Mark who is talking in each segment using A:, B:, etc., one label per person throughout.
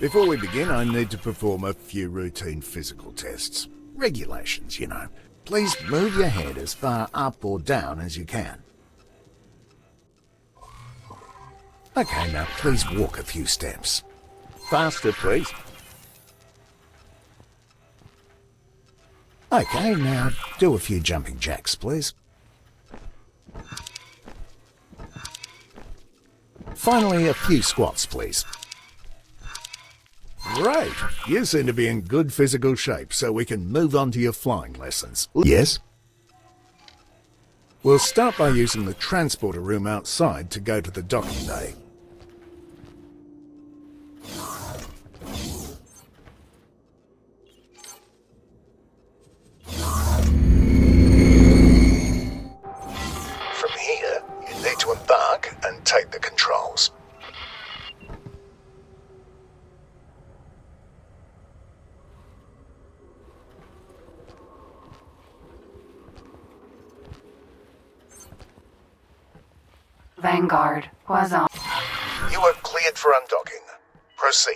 A: Before we begin, I need to perform a few routine physical tests. Regulations, you know. Please move your head as far up or down as you can. Okay, now please walk a few steps. Faster, please. Okay, now do a few jumping jacks, please. Finally, a few squats, please. Great! You seem to be in good physical shape, so we can move on to your flying lessons. Yes? We'll start by using the transporter room outside to go to the docking bay. From here, you need to embark and take the controls.
B: Vanguard was on.
A: You are cleared for undocking. Proceed.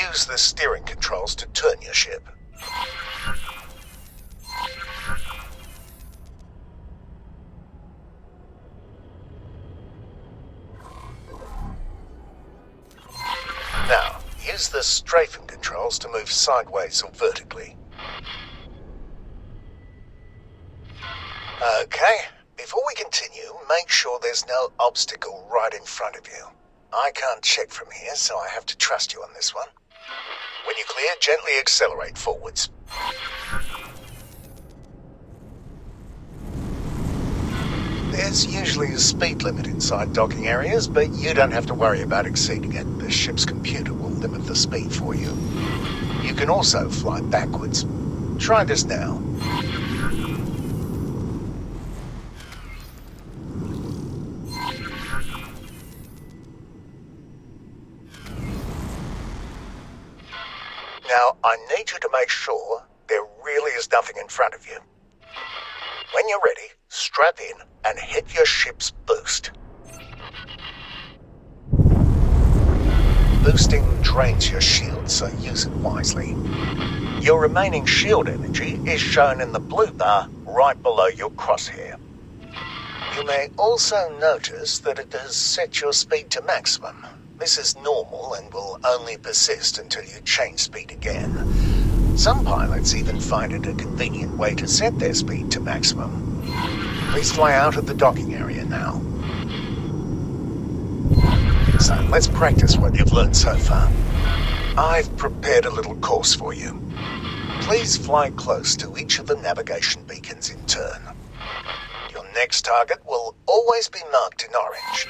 A: Use the steering controls to turn your ship. Now, use the strafing controls to move sideways or vertically. Okay, before we continue, make sure there's no obstacle right in front of you. I can't check from here, so I have to trust you on this one. When you're clear, gently accelerate forwards. There's usually a speed limit inside docking areas, but you don't have to worry about exceeding it. The ship's computer will limit the speed for you. You can also fly backwards. Try this now. Now, I need you to make sure there really is nothing in front of you. When you're ready, strap in and hit your ship's boost. Boosting drains your shield, so use it wisely. Your remaining shield energy is shown in the blue bar right below your crosshair. You may also notice that it has set your speed to maximum. This is normal and will only persist until you change speed again. Some pilots even find it a convenient way to set their speed to maximum. Please fly out of the docking area now. So let's practice what you've learned so far. I've prepared a little course for you. Please fly close to each of the navigation beacons in turn. Your next target will always be marked in orange.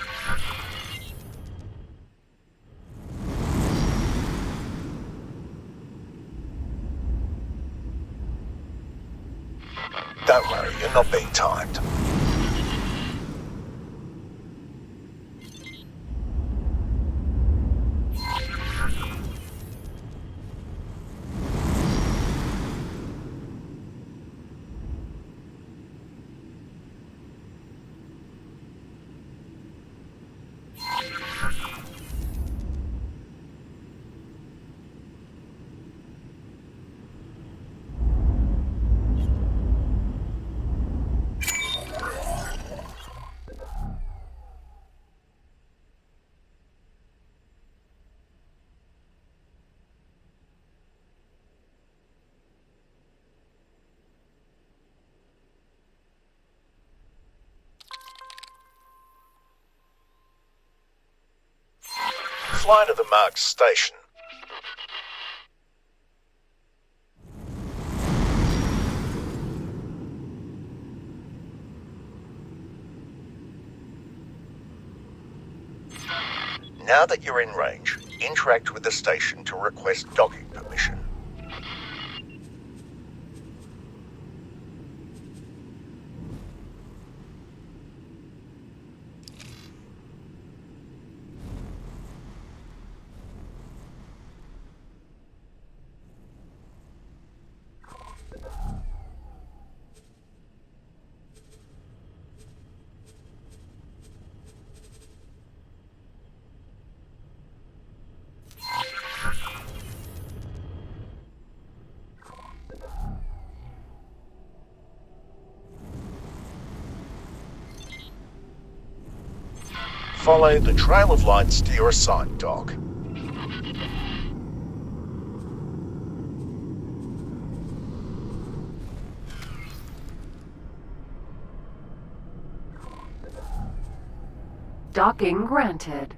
A: Don't worry, you're not being timed. Fly to the marked station. Now that you're in range, interact with the station to request docking permission. Follow the trail of lights to your assigned dock.
B: Docking granted.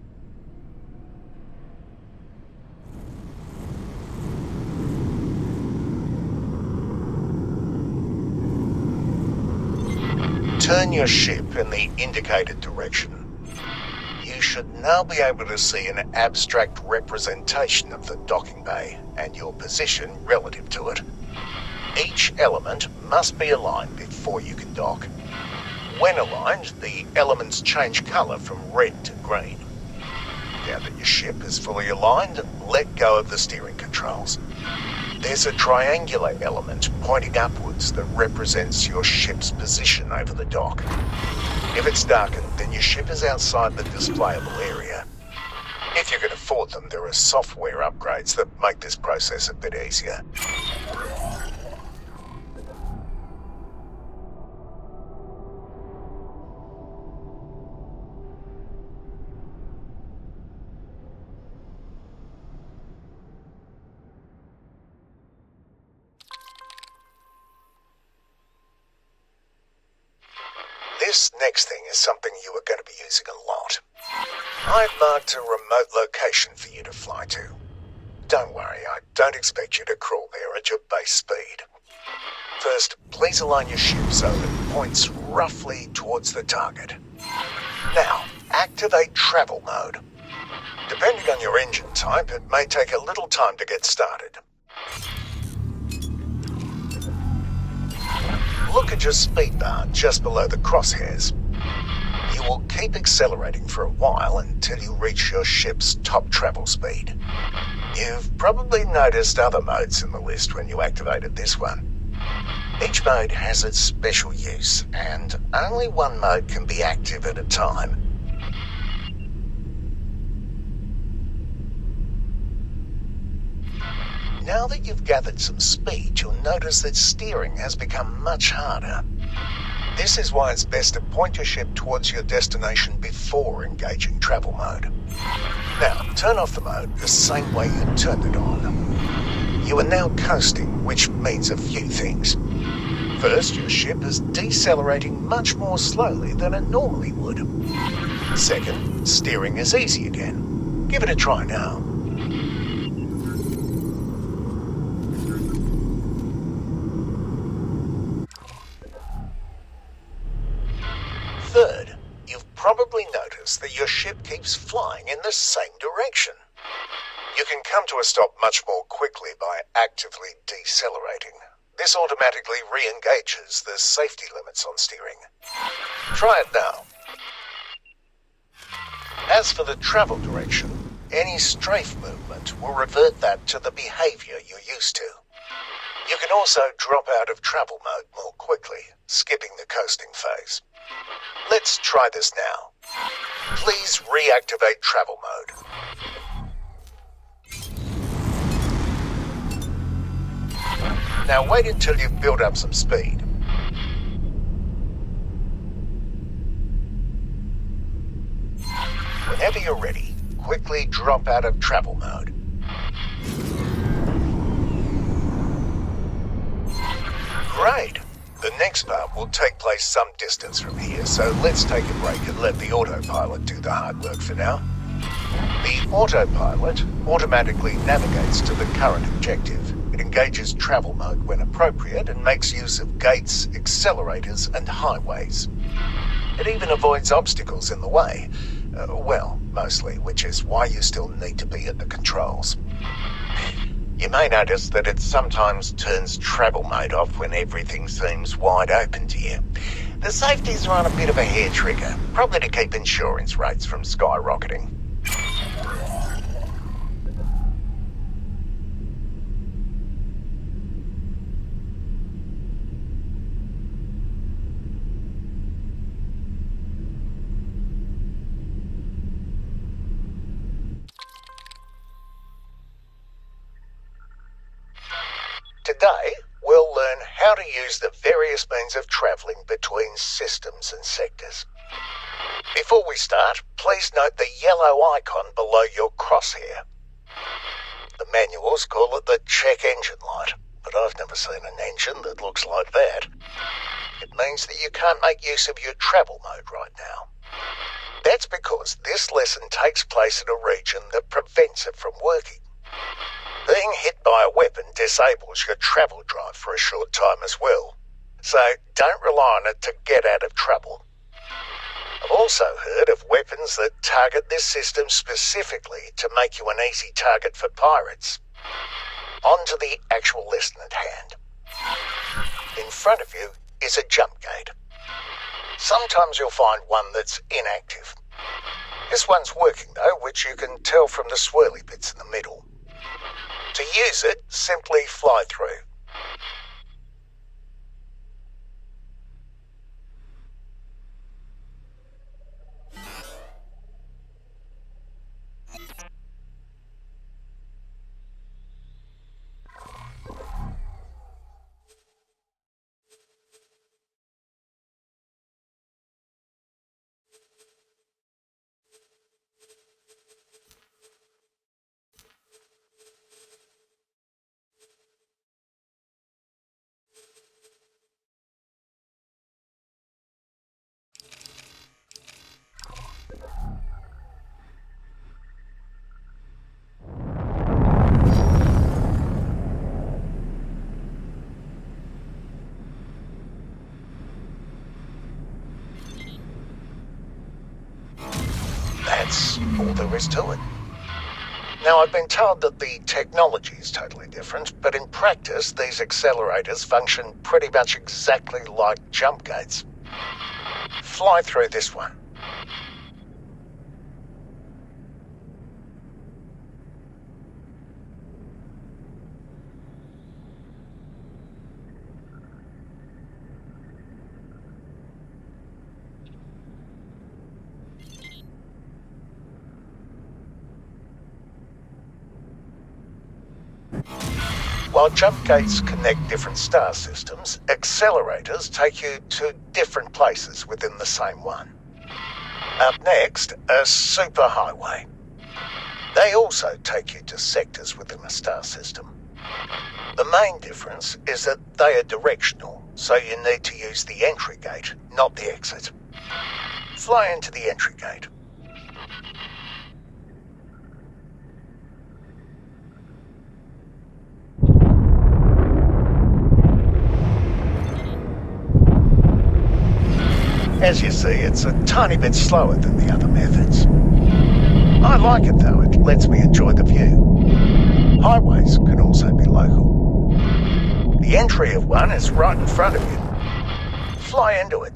A: Turn your ship in the indicated direction. You should now be able to see an abstract representation of the docking bay and your position relative to it. Each element must be aligned before you can dock. When aligned, the elements change colour from red to green. Now that your ship is fully aligned, let go of the steering controls. There's a triangular element pointing upwards that represents your ship's position over the dock. If it's darkened, then your ship is outside the displayable area. If you can afford them, there are software upgrades that make this process a bit easier. This next thing is something you are going to be using a lot. I've marked a remote location for you to fly to. Don't worry, I don't expect you to crawl there at your base speed. First, please align your ship so it points roughly towards the target. Now, activate travel mode. Depending on your engine type, it may take a little time to get started. Look at your speed bar just below the crosshairs. You will keep accelerating for a while until you reach your ship's top travel speed. You've probably noticed other modes in the list when you activated this one. Each mode has its special use, and only one mode can be active at a time. Now that you've gathered some speed, you'll notice that steering has become much harder. This is why it's best to point your ship towards your destination before engaging travel mode. Now, turn off the mode the same way you turned it on. You are now coasting, which means a few things. First, your ship is decelerating much more slowly than it normally would. Second, steering is easy again. Give it a try now. Third, you've probably noticed that your ship keeps flying in the same direction. You can come to a stop much more quickly by actively decelerating. This automatically re-engages the safety limits on steering. Try it now. As for the travel direction, any strafe movement will revert that to the behavior you're used to. You can also drop out of travel mode more quickly, skipping the coasting phase. Let's try this now. Please reactivate travel mode. Now wait until you've built up some speed. Whenever you're ready, quickly drop out of travel mode. Great! The next part will take place some distance from here, so let's take a break and let the autopilot do the hard work for now. The autopilot automatically navigates to the current objective. It engages travel mode when appropriate and makes use of gates, accelerators, and highways. It even avoids obstacles in the way. Well, mostly, which is why you still need to be at the controls. You may notice that it sometimes turns travel mode off when everything seems wide open to you. The safeties are on a bit of a hair trigger, probably to keep insurance rates from skyrocketing. Today, we'll learn how to use the various means of travelling between systems and sectors. Before we start, please note the yellow icon below your crosshair. The manuals call it the check engine light, but I've never seen an engine that looks like that. It means that you can't make use of your travel mode right now. That's because this lesson takes place in a region that prevents it from working. Being hit by a weapon disables your travel drive for a short time as well, so don't rely on it to get out of trouble. I've also heard of weapons that target this system specifically to make you an easy target for pirates. On to the actual lesson at hand. In front of you is a jump gate. Sometimes you'll find one that's inactive. This one's working though, which you can tell from the swirly bits in the middle. To use it, simply fly through. That's all there is to it. Now, I've been told that the technology is totally different, but in practice, these accelerators function pretty much exactly like jump gates. Fly through this one. While jump gates connect different star systems, accelerators take you to different places within the same one. Up next, a superhighway. They also take you to sectors within a star system. The main difference is that they are directional, so you need to use the entry gate, not the exit. Fly into the entry gate. As you see, it's a tiny bit slower than the other methods. I like it though, it lets me enjoy the view. Highways can also be local. The entry of one is right in front of you. Fly into it.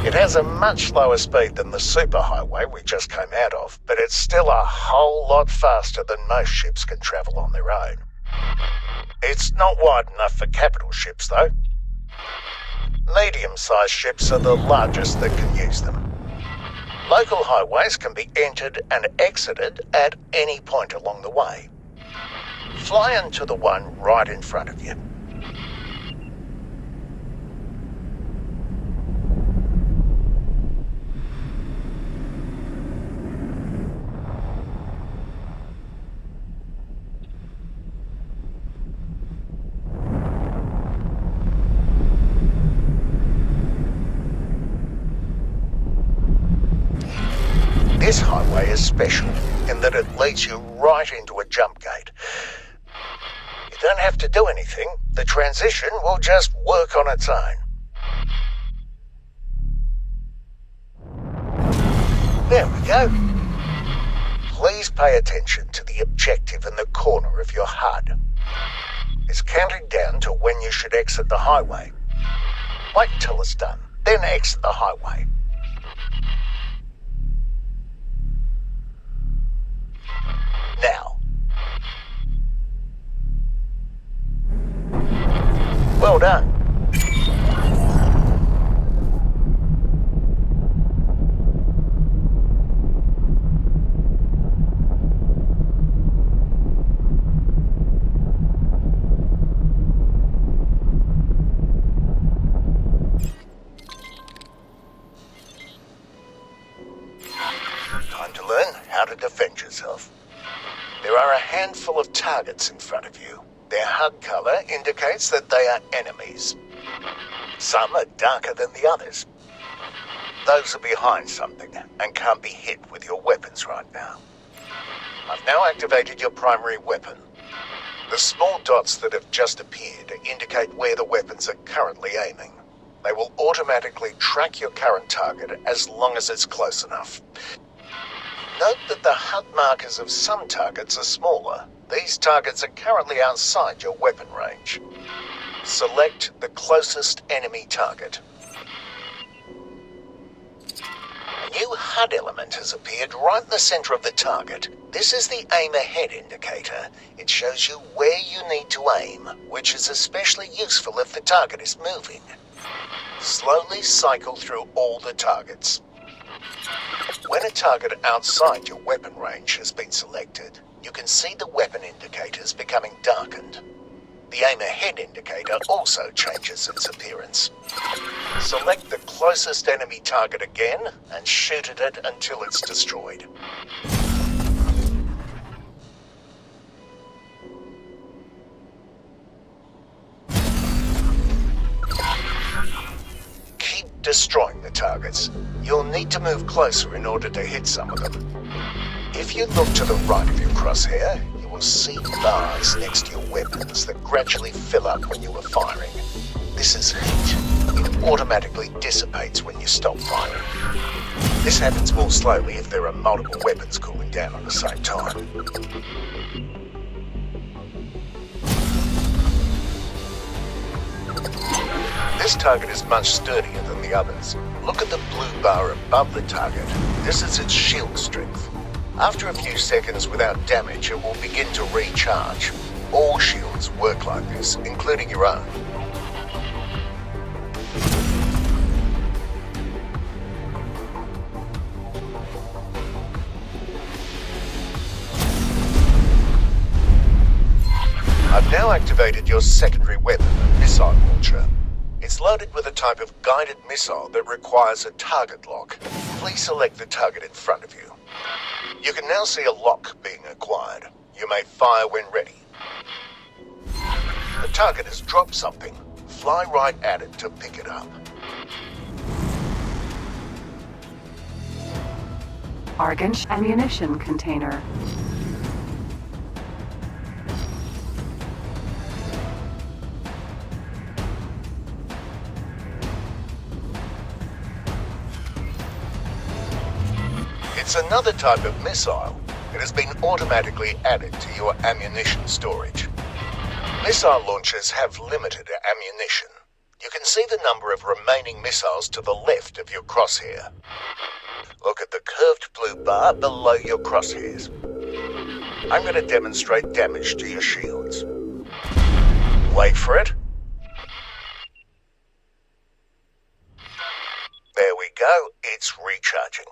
A: It has a much slower speed than the superhighway we just came out of, but it's still a whole lot faster than most ships can travel on their own. It's not wide enough for capital ships, though. Medium-sized ships are the largest that can use them. Local highways can be entered and exited at any point along the way. Fly into the one right in front of you. This highway is special in that it leads you right into a jump gate. You don't have to do anything, the transition will just work on its own. There we go. Please pay attention to the objective in the corner of your HUD. It's counting down to when you should exit the highway. Wait until it's done, then exit the highway. Now. Well done. Time to learn how to defend yourself. There are a handful of targets in front of you. Their HUD color indicates that they are enemies. Some are darker than the others. Those are behind something and can't be hit with your weapons right now. I've now activated your primary weapon. The small dots that have just appeared indicate where the weapons are currently aiming. They will automatically track your current target as long as it's close enough. Note that the HUD markers of some targets are smaller. These targets are currently outside your weapon range. Select the closest enemy target. A new HUD element has appeared right in the center of the target. This is the aim ahead indicator. It shows you where you need to aim, which is especially useful if the target is moving. Slowly cycle through all the targets. When a target outside your weapon range has been selected, you can see the weapon indicators becoming darkened. The aim ahead indicator also changes its appearance. Select the closest enemy target again and shoot at it until it's destroyed. Keep destroying the targets. You'll need to move closer in order to hit some of them. If you look to the right of your crosshair, you will see bars next to your weapons that gradually fill up when you are firing. This is heat. It automatically dissipates when you stop firing. This happens more slowly if there are multiple weapons cooling down at the same time. This target is much sturdier than the others. Look at the blue bar above the target. This is its shield strength. After a few seconds without damage, it will begin to recharge. All shields work like this, including your own. I've now activated your secondary weapon, missile launcher. It's loaded with a type of guided missile that requires a target lock. Please select the target in front of you. You can now see a lock being acquired. You may fire when ready. The target has dropped something. Fly right at it to pick it up.
B: Argon ammunition container.
A: It's another type of missile. It has been automatically added to your ammunition storage. Missile launchers have limited ammunition. You can see the number of remaining missiles to the left of your crosshair. Look at the curved blue bar below your crosshairs. I'm going to demonstrate damage to your shields. Wait for it. There we go. It's recharging.